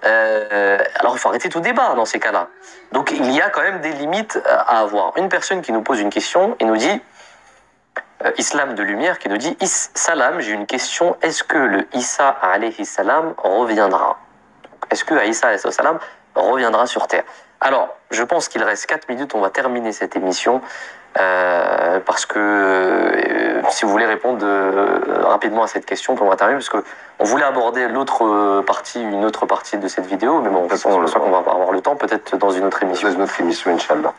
Alors il faut arrêter tout débat dans ces cas-là. Donc il y a quand même des limites à avoir. Une personne qui nous pose une question et nous dit, Islam de Lumière, qui nous dit, Salam, j'ai une question, est-ce que le Isa alayhi salam reviendra? Est-ce que Isa alayhi salam reviendra sur Terre? Alors, je pense qu'il reste 4 minutes, on va terminer cette émission. Parce que si vous voulez répondre rapidement à cette question, on va terminer parce que on voulait aborder une autre partie de cette vidéo, mais bon, de toute façon, on va pas avoir le temps, peut-être dans une autre émission. Dans une autre émission, Inch'Allah.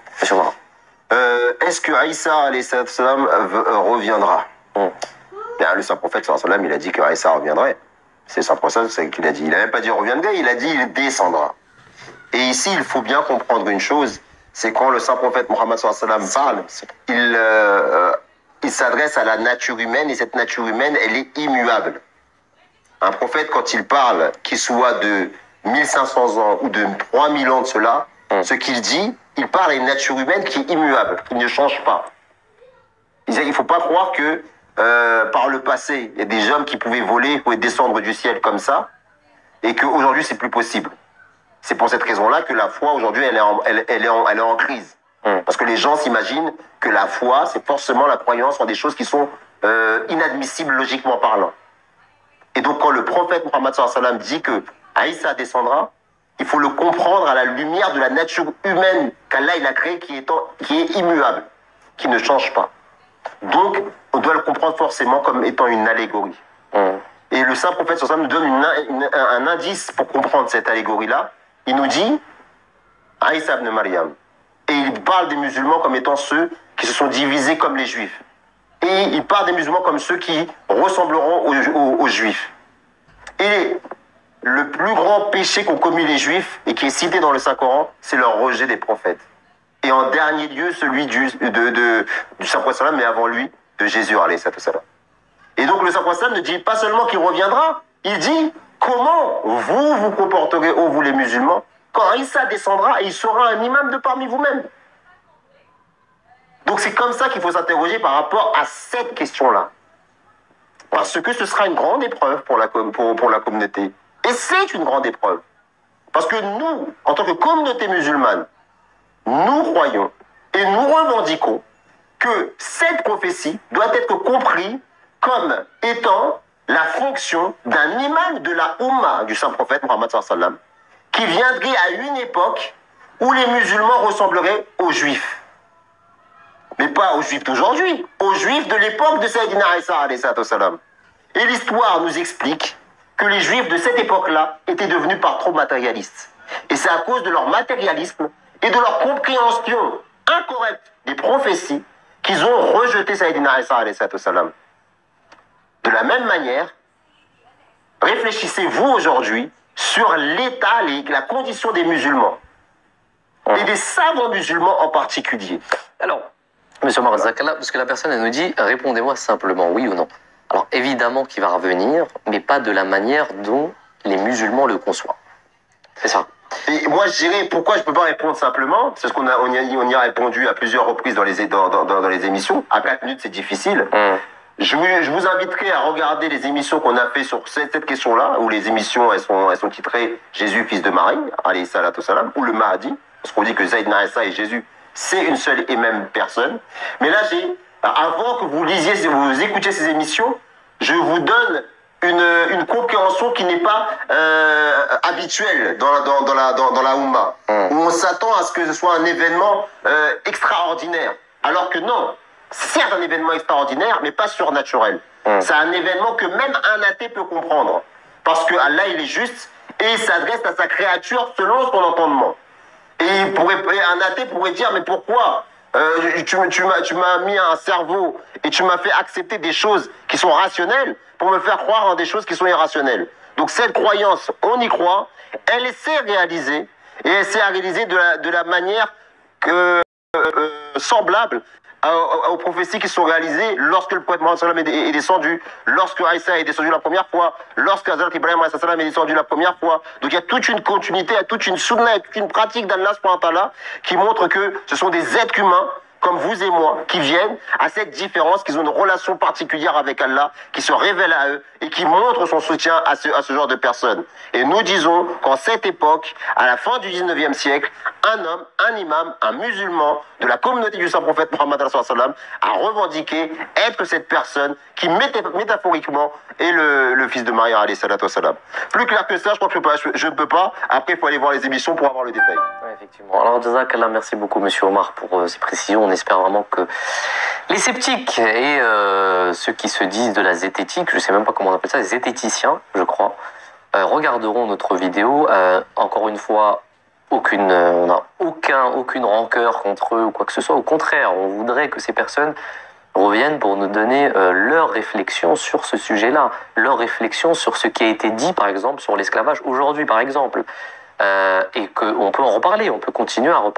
Est-ce que Aïssa alayhi salam reviendra? Le saint prophète sallallahu alayhi wa sallam, il a dit que Aïssa reviendrait. C'est le saint prophète, c'est ce qu'il a dit. Il n'a même pas dit reviendrait, il a dit il descendra. Et ici, il faut bien comprendre une chose, c'est quand le saint prophète Mohammed sallallahu alayhi wa sallam parle, il s'adresse à la nature humaine, et cette nature humaine, elle est immuable. Un prophète, quand il parle, qu'il soit de 1500 ans ou de 3000 ans de cela, ce qu'il dit, il parle à une nature humaine qui est immuable, qui ne change pas. Il ne faut pas croire que par le passé, il y a des hommes qui pouvaient voler ou descendre du ciel comme ça, et qu'aujourd'hui, c'est plus possible. C'est pour cette raison-là que la foi, aujourd'hui, elle est en crise. Parce que les gens s'imaginent que la foi, c'est forcément la croyance en des choses qui sont inadmissibles logiquement parlant. Et donc, quand le prophète Mohammed sallallahu alayhi wa sallam dit que Aïssa descendra, il faut le comprendre à la lumière de la nature humaine qu'Allah il a créée, qui est immuable, qui ne change pas. Donc, on doit le comprendre forcément comme étant une allégorie. Et le saint prophète sallallahu alayhi wa sallam nous donne un indice pour comprendre cette allégorie-là. Il nous dit Aïssa ibn Maryam. Et il parle des musulmans comme étant ceux qui se sont divisés comme les juifs. Et il parle des musulmans comme ceux qui ressembleront aux juifs. Et le plus grand péché qu'ont commis les juifs, et qui est cité dans le Saint-Coran, c'est leur rejet des prophètes. Et en dernier lieu, celui du saint prophète, mais avant lui, de Jésus, alayhi salam. Et donc le saint prophète ne dit pas seulement qu'il reviendra, il dit comment vous vous comporterez, ô vous les musulmans, quand Isa descendra et il sera un imam de parmi vous-mêmes. Donc c'est comme ça qu'il faut s'interroger par rapport à cette question-là. Parce que ce sera une grande épreuve pour la communauté. Et c'est une grande épreuve. Parce que nous, en tant que communauté musulmane, nous croyons et nous revendiquons que cette prophétie doit être comprise comme étant la fonction d'un imam de la Ummah du saint prophète Mohammed sallallahu alayhi wa sallam, qui viendrait à une époque où les musulmans ressembleraient aux juifs. Mais pas aux juifs d'aujourd'hui, aux juifs de l'époque de Sayyidina Isa alayhi salam. Et l'histoire nous explique que les juifs de cette époque-là étaient devenus par trop matérialistes. Et c'est à cause de leur matérialisme et de leur compréhension incorrecte des prophéties qu'ils ont rejeté Sayyidina Isa alayhi salam. De la même manière, réfléchissez-vous aujourd'hui sur l'état, la condition des musulmans. Et des savants musulmans en particulier. Alors, monsieur Marzakala, parce que la personne elle nous dit, répondez-moi simplement, oui ou non. Alors évidemment qu'il va revenir, mais pas de la manière dont les musulmans le conçoivent. C'est ça. Et moi je dirais, pourquoi je ne peux pas répondre simplement? C'est ce qu'on y a répondu à plusieurs reprises dans les émissions. À 4 minutes c'est difficile. Je vous inviterai à regarder les émissions qu'on a fait sur cette question-là, où les émissions elles sont titrées Jésus, fils de Marie, alayhi salatu salam, ou le Mahdi, parce qu'on dit que Sayyidina Isa et Jésus, c'est une seule et même personne. Mais là, avant que vous écoutiez ces émissions, je vous donne une compréhension qui n'est pas habituelle dans la Oumma, où on s'attend à ce que ce soit un événement extraordinaire, alors que non. C'est certes un événement extraordinaire, mais pas surnaturel. C'est un événement que même un athée peut comprendre. Parce que Allah, il est juste et il s'adresse à sa créature selon son entendement. Et un athée pourrait dire, mais pourquoi tu m'as mis un cerveau et tu m'as fait accepter des choses qui sont rationnelles pour me faire croire en des choses qui sont irrationnelles. Donc cette croyance, on y croit, elle s'est réalisée, et elle s'est réalisée de la manière semblable aux prophéties qui sont réalisées lorsque le prophète Mohammed est descendu, lorsque Aïssa est descendu la première fois, lorsque Hazrat Ibrahim est descendu la première fois. Donc il y a toute une continuité, toute une sunna, toute une pratique d'Allah qui montre que ce sont des êtres humains comme vous et moi, qui viennent à cette différence, qu'ils ont une relation particulière avec Allah, qui se révèle à eux et qui montrent son soutien à ce genre de personnes. Et nous disons qu'en cette époque, à la fin du 19e siècle, un homme, un imam, un musulman de la communauté du Saint-Prophète Mohammed a revendiqué être cette personne qui métaphoriquement est le fils de Marie alayhi salatu wassalam. Plus clair que ça, je crois que je ne peux pas. Après, il faut aller voir les émissions pour avoir le détail. Ouais, effectivement. Alors, Jazakallah, merci beaucoup, monsieur Omar, pour ces précisions. On espère vraiment que les sceptiques et ceux qui se disent de la zététique, je ne sais même pas comment on appelle ça, les zététiciens, je crois, regarderont notre vidéo. Encore une fois, on n'a aucune rancœur contre eux ou quoi que ce soit. Au contraire, on voudrait que ces personnes reviennent pour nous donner leur réflexion sur ce sujet-là, leur réflexion sur ce qui a été dit, par exemple, sur l'esclavage aujourd'hui, par exemple. Et qu'on peut en reparler, on peut continuer à reparler.